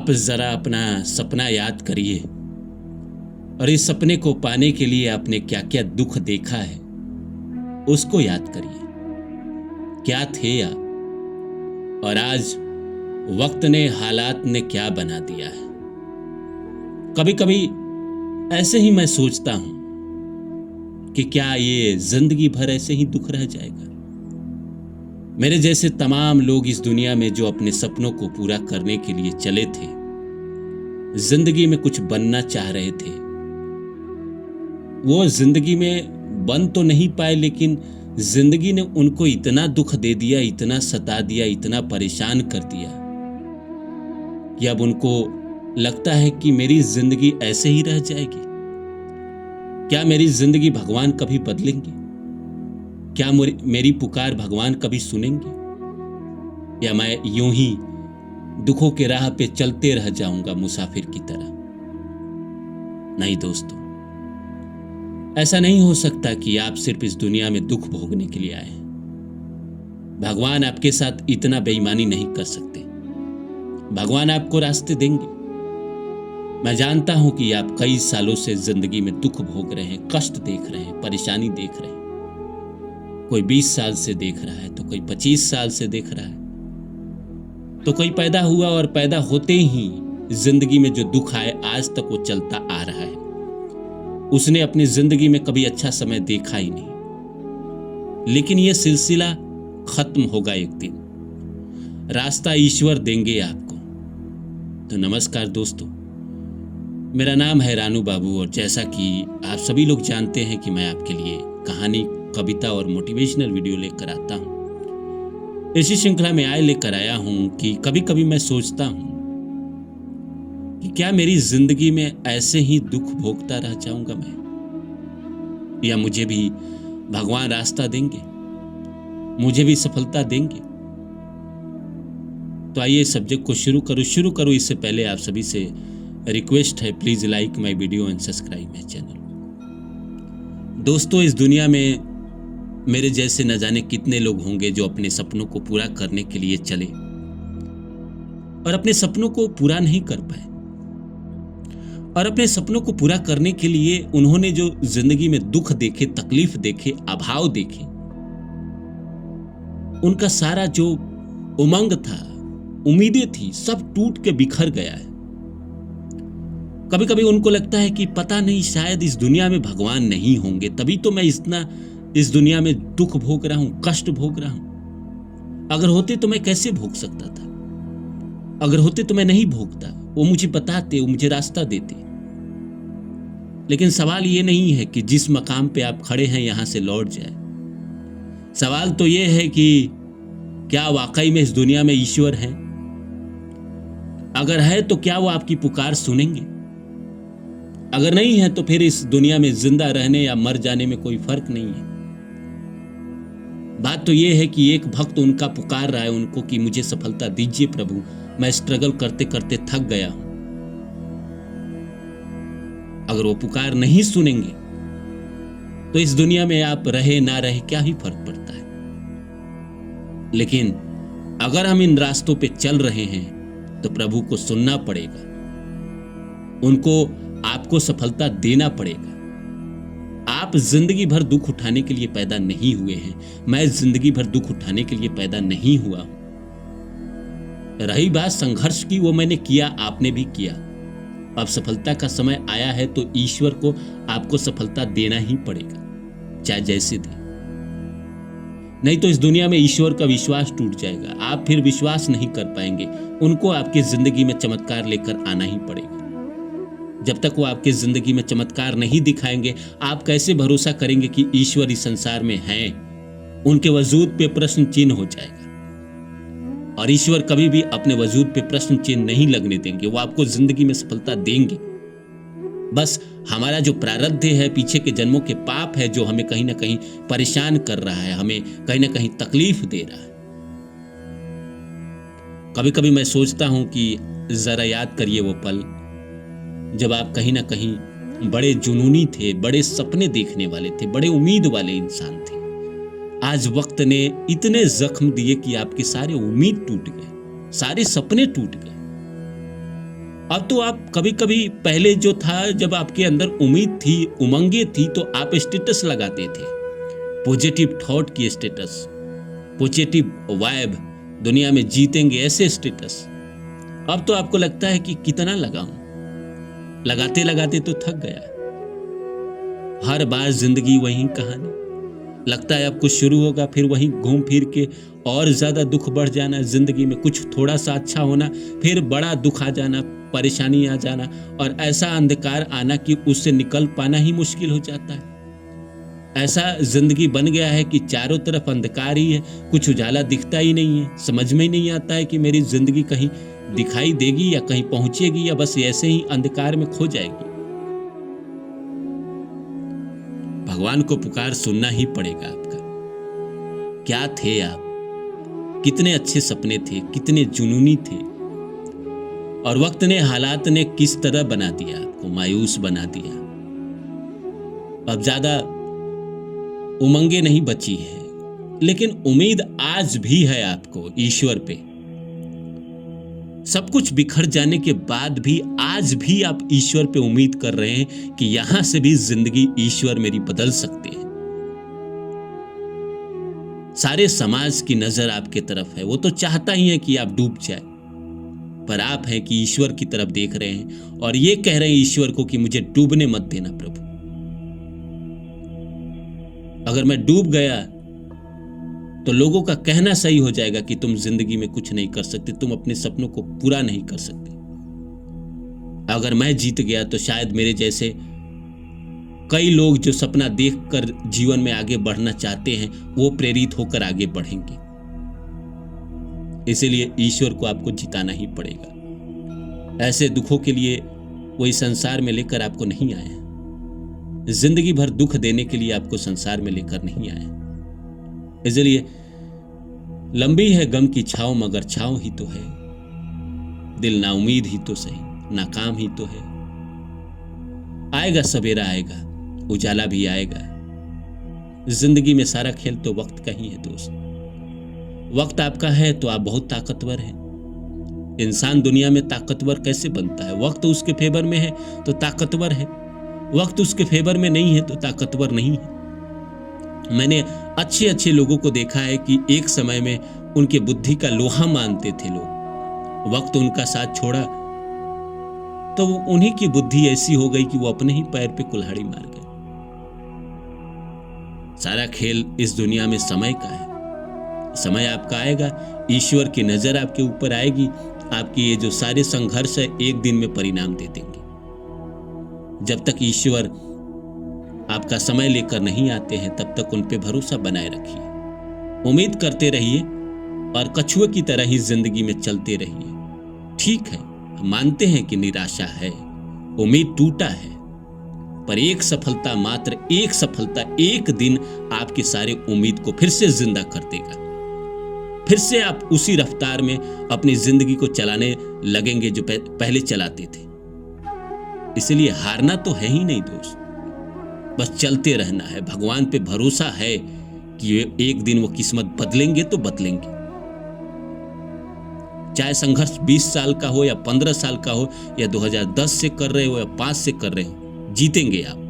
आप जरा अपना सपना याद करिए और इस सपने को पाने के लिए आपने क्या क्या दुख देखा है उसको याद करिए। क्या थे आप और आज वक्त ने हालात ने क्या बना दिया है। कभी कभी ऐसे ही मैं सोचता हूं कि क्या ये जिंदगी भर ऐसे ही दुख रह जाएगा। मेरे जैसे तमाम लोग इस दुनिया में जो अपने सपनों को पूरा करने के लिए चले थे, जिंदगी में कुछ बनना चाह रहे थे, वो जिंदगी में बन तो नहीं पाए, लेकिन जिंदगी ने उनको इतना दुख दे दिया, इतना सता दिया, इतना परेशान कर दिया कि अब उनको लगता है कि मेरी जिंदगी ऐसे ही रह जाएगी। क्या मेरी जिंदगी भगवान कभी बदलेंगे? क्या मेरी पुकार भगवान कभी सुनेंगे? या मैं यूं ही दुखों के राह पे चलते रह जाऊंगा मुसाफिर की तरह? नहीं दोस्तों, ऐसा नहीं हो सकता कि आप सिर्फ इस दुनिया में दुख भोगने के लिए आए। भगवान आपके साथ इतना बेईमानी नहीं कर सकते। भगवान आपको रास्ते देंगे। मैं जानता हूं कि आप कई सालों से जिंदगी में दुख भोग रहे हैं, कष्ट देख रहे हैं, परेशानी देख रहे हैं। कोई 20 साल से देख रहा है तो कोई 25 साल से देख रहा है, तो कोई पैदा हुआ और पैदा होते ही जिंदगी में जो दुख आए आज तक वो चलता आ रहा है। उसने अपनी जिंदगी में कभी अच्छा समय देखा ही नहीं, लेकिन यह सिलसिला खत्म होगा एक दिन। रास्ता ईश्वर देंगे आपको। तो नमस्कार दोस्तों, मेरा नाम है रानू बाबू और जैसा कि आप सभी लोग जानते हैं कि मैं आपके लिए कहानी, कविता और मोटिवेशनल वीडियो लेकर आता हूं। इसी श्रृंखला में लेकर आया हूं कि कभी कभी मैं सोचता हूं कि क्या मेरी जिंदगी में ऐसे ही दुख भोगता रह जाऊंगा मैं, या मुझे भी भगवान रास्ता देंगे, मुझे भी सफलता देंगे। तो आइए सब्जेक्ट को शुरू करूं। इससे पहले आप सभी से रिक्वेस्ट है, please like my video and subscribe my channel. दोस्तों, इस दुनिया में मेरे जैसे न जाने कितने लोग होंगे जो अपने सपनों को पूरा करने के लिए चले और अपने सपनों को पूरा नहीं कर पाए। और अपने सपनों को पूरा करने के लिए उन्होंने जो जिंदगी में दुख देखे, तकलीफ देखे, अभाव देखे, उनका सारा जो उमंग था, उम्मीदें थी, सब टूट के बिखर गया है। कभी कभी उनको लगता है कि पता नहीं, शायद इस दुनिया में भगवान नहीं होंगे, तभी तो मैं इस दुनिया में दुख भोग रहा हूं, कष्ट भोग रहा हूं। अगर होते तो मैं कैसे भोग सकता था? अगर होते तो मैं नहीं भोगता। वो मुझे बताते, वो मुझे रास्ता देते। लेकिन सवाल ये नहीं है कि जिस मकाम पे आप खड़े हैं यहां से लौट जाए। सवाल तो ये है कि क्या वाकई में इस दुनिया में ईश्वर है? अगर है तो क्या वो आपकी पुकार सुनेंगे? अगर नहीं है तो फिर इस दुनिया में जिंदा रहने या मर जाने में कोई फर्क नहीं है। बात तो यह है कि एक भक्त उनका पुकार रहा है उनको कि मुझे सफलता दीजिए प्रभु, मैं स्ट्रगल करते करते थक गया हूं। अगर वो पुकार नहीं सुनेंगे तो इस दुनिया में आप रहे ना रहे क्या ही फर्क पड़ता है। लेकिन अगर हम इन रास्तों पे चल रहे हैं तो प्रभु को सुनना पड़ेगा, उनको आपको सफलता देना पड़ेगा। आप जिंदगी भर दुख उठाने के लिए पैदा नहीं हुए हैं। मैं जिंदगी भर दुख उठाने के लिए पैदा नहीं हुआ हूं। रही बात संघर्ष की, वो मैंने किया, आपने भी किया। अब सफलता का समय आया है तो ईश्वर को आपको सफलता देना ही पड़ेगा, चाहे जैसे दे। नहीं तो इस दुनिया में ईश्वर का विश्वास टूट जाएगा। आप फिर विश्वास नहीं कर पाएंगे। उनको आपकी जिंदगी में चमत्कार लेकर आना ही पड़ेगा। जब तक वो आपकी जिंदगी में चमत्कार नहीं दिखाएंगे, आप कैसे भरोसा करेंगे कि ईश्वर इस संसार में हैं? उनके वजूद पे प्रश्न चिन्ह हो जाएगा। और ईश्वर कभी भी अपने वजूद पे प्रश्न चिन्ह नहीं लगने देंगे। वो आपको जिंदगी में सफलता देंगे। बस हमारा जो प्रारब्ध है, पीछे के जन्मों के पाप है, जो हमें कहीं ना कहीं परेशान कर रहा है, हमें कहीं ना कहीं तकलीफ दे रहा है। कभी कभी मैं सोचता हूं कि जरा याद करिए वो पल जब आप कहीं ना कहीं बड़े जुनूनी थे, बड़े सपने देखने वाले थे, बड़े उम्मीद वाले इंसान थे। आज वक्त ने इतने जख्म दिए कि आपके सारे उम्मीद टूट गए, सारे सपने टूट गए। अब तो आप कभी कभी पहले जो था, जब आपके अंदर उम्मीद थी, उमंगे थी, तो आप स्टेटस लगाते थे, पॉजिटिव थॉट की स्टेटस, पॉजिटिव वाइब, दुनिया में जीतेंगे ऐसे स्टेटस। अब तो आपको लगता है कि कितना लगाऊं, लगाते लगाते तो थक गया। हर बार जिंदगी वही कहानी, लगता है अब कुछ शुरू होगा, फिर वहीं घूम फिर के और ज्यादा दुख बढ़ जाना, जिंदगी में कुछ थोड़ा सा अच्छा होना, फिर बड़ा दुख आ जाना, परेशानी आ जाना, और ऐसा अंधकार आना कि उससे निकल पाना ही मुश्किल हो जाता है। ऐसा जिंदगी बन गया है कि चारों तरफ अंधकार ही है, कुछ उजाला दिखता ही नहीं है। समझ में ही नहीं आता है कि मेरी जिंदगी कहीं दिखाई देगी या कहीं पहुंचेगी, या बस ऐसे ही अंधकार में खो जाएगी। भगवान को पुकार सुनना ही पड़ेगा आपका। क्या थे आप, कितने अच्छे सपने थे, कितने जुनूनी थे, और वक्त ने, हालात ने किस तरह बना दिया आपको, मायूस बना दिया। अब ज्यादा उमंगे नहीं बची है, लेकिन उम्मीद आज भी है आपको ईश्वर पे। सब कुछ बिखर जाने के बाद भी आज भी आप ईश्वर पे उम्मीद कर रहे हैं कि यहां से भी जिंदगी ईश्वर मेरी बदल सकते हैं। सारे समाज की नजर आपके तरफ है, वो तो चाहता ही है कि आप डूब जाए, पर आप हैं कि ईश्वर की तरफ देख रहे हैं और ये कह रहे हैं ईश्वर को कि मुझे डूबने मत देना प्रभु। अगर मैं डूब गया तो लोगों का कहना सही हो जाएगा कि तुम जिंदगी में कुछ नहीं कर सकते, तुम अपने सपनों को पूरा नहीं कर सकते। अगर मैं जीत गया तो शायद मेरे जैसे कई लोग जो सपना देखकर जीवन में आगे बढ़ना चाहते हैं, वो प्रेरित होकर आगे बढ़ेंगे। इसीलिए ईश्वर को आपको जिताना ही पड़ेगा। ऐसे दुखों के लिए वो इस संसार में लेकर आपको नहीं आया, जिंदगी भर दुख देने के लिए आपको संसार में लेकर नहीं आया। इसलिए लंबी है गम की छाव, मगर छाव ही तो है। दिल ना उम्मीद ही तो सही, नाकाम ही तो है। आएगा सवेरा, आएगा उजाला भी आएगा। जिंदगी में सारा खेल तो वक्त का ही है दोस्त। वक्त आपका है तो आप बहुत ताकतवर हैं। इंसान दुनिया में ताकतवर कैसे बनता है? वक्त उसके फेवर में है तो ताकतवर है, वक्त उसके फेवर में नहीं है तो ताकतवर नहीं है। मैंने अच्छे अच्छे लोगों को देखा है कि एक समय में उनके बुद्धि का लोहा मानते थे लोग, वक्त उनका साथ छोड़ा तो उन्हीं की बुद्धि ऐसी हो गई कि वो अपने ही पैर पे कुल्हाड़ी मार गए। सारा खेल इस दुनिया में समय का है। समय आपका आएगा, ईश्वर की नजर आपके ऊपर आएगी, आपकी ये जो सारे संघर्ष है एक दिन में परिणाम दे देंगे। जब तक ईश्वर आपका समय लेकर नहीं आते हैं तब तक उन पे भरोसा बनाए रखिए, उम्मीद करते रहिए और कछुए की तरह ही जिंदगी में चलते रहिए। ठीक है, मानते हैं कि निराशा है, उम्मीद टूटा है, पर एक सफलता, मात्र एक सफलता एक दिन आपकी सारी उम्मीद को फिर से जिंदा कर देगा। फिर से आप उसी रफ्तार में अपनी जिंदगी को चलाने लगेंगे जो पहले चलाते थे। इसलिए हारना तो है ही नहीं दोस्त, बस चलते रहना है। भगवान पे भरोसा है कि एक दिन वो किस्मत बदलेंगे तो बदलेंगे। चाहे संघर्ष 20 साल का हो या 15 साल का हो या 2010 से कर रहे हो या 5 से कर रहे हो, जीतेंगे आप।